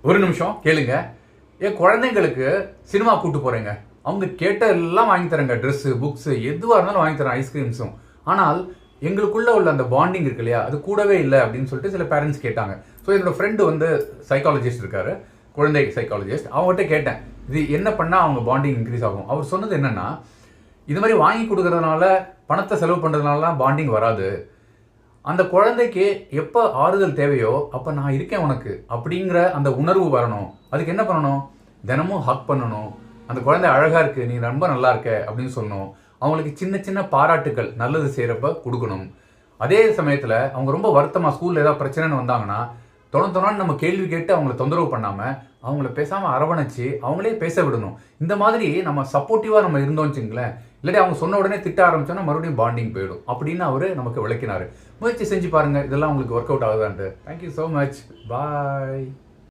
ஒரு நிமிஷம் கேளுங்க. என் குழந்தைங்களுக்கு சினிமா கூட்டு போறேங்க. அவங்க கேட்ட எல்லாம் வாங்கி தரேங்க. ட்ரெஸ்ஸு, புக்ஸு எதுவாக இருந்தாலும் வாங்கி தரேன், ஐஸ்கிரீம்ஸும். ஆனால் எங்களுக்குள்ள உள்ள அந்த பாண்டிங் இருக்கு இல்லையா, அது கூடவே இல்லை அப்படின்னு சொல்லிட்டு சில பேரண்ட்ஸ் கேட்டாங்க. ஸோ என்னோட ஃப்ரெண்டு வந்து சைக்காலஜிஸ்ட் இருக்காரு, குழந்தை சைக்காலஜிஸ்ட். அவங்ககிட்ட கேட்டேன், இது என்ன பண்ணால் அவங்க பாண்டிங் இன்க்ரீஸ் ஆகும். அவர் சொன்னது என்னன்னா, இது மாதிரி வாங்கி கொடுக்கறதுனால, பணத்தை செலவு பண்ணுறதுனாலலாம் பாண்டிங் வராது. அந்த குழந்தைக்கு எப்போ ஆறுதல் தேவையோ அப்போ நான் இருக்கேன் உனக்கு அப்படிங்கிற அந்த உணர்வு வரணும். அதுக்கு என்ன பண்ணணும்? தினமும் ஹக் பண்ணணும். அந்த குழந்தை அழகாக இருக்குது, நீ ரொம்ப நல்லா இருக்க அப்படின்னு சொல்லணும். அவங்களுக்கு சின்ன சின்ன பாராட்டுகள் நல்லது செய்கிறப்ப கொடுக்கணும். அதே சமயத்தில் அவங்க ரொம்ப வருத்தமாக ஸ்கூலில் ஏதாவது பிரச்சனைன்னு வந்தாங்கன்னா தொணன்னு நம்ம கேள்வி கேட்டு அவங்கள தொந்தரவு பண்ணாமல் அவங்கள பேசாமல் அரவணைச்சு அவங்களே பேச விடணும். இந்த மாதிரி நம்ம சப்போர்ட்டிவாக நம்ம இருந்தோம்னு வச்சுங்களேன், இல்லாட்டி அவங்க சொன்ன உடனே திட்ட ஆரம்பிச்சோன்னா மறுபடியும் பாண்டிங் போயிடும் அப்படின்னு அவர் நமக்கு விளக்கினார். முயற்சி செஞ்சு பாருங்கள், இதெல்லாம் உங்களுக்கு ஒர்க் அவுட் ஆகுதான்ட்டு. Thank you so much. பாய்.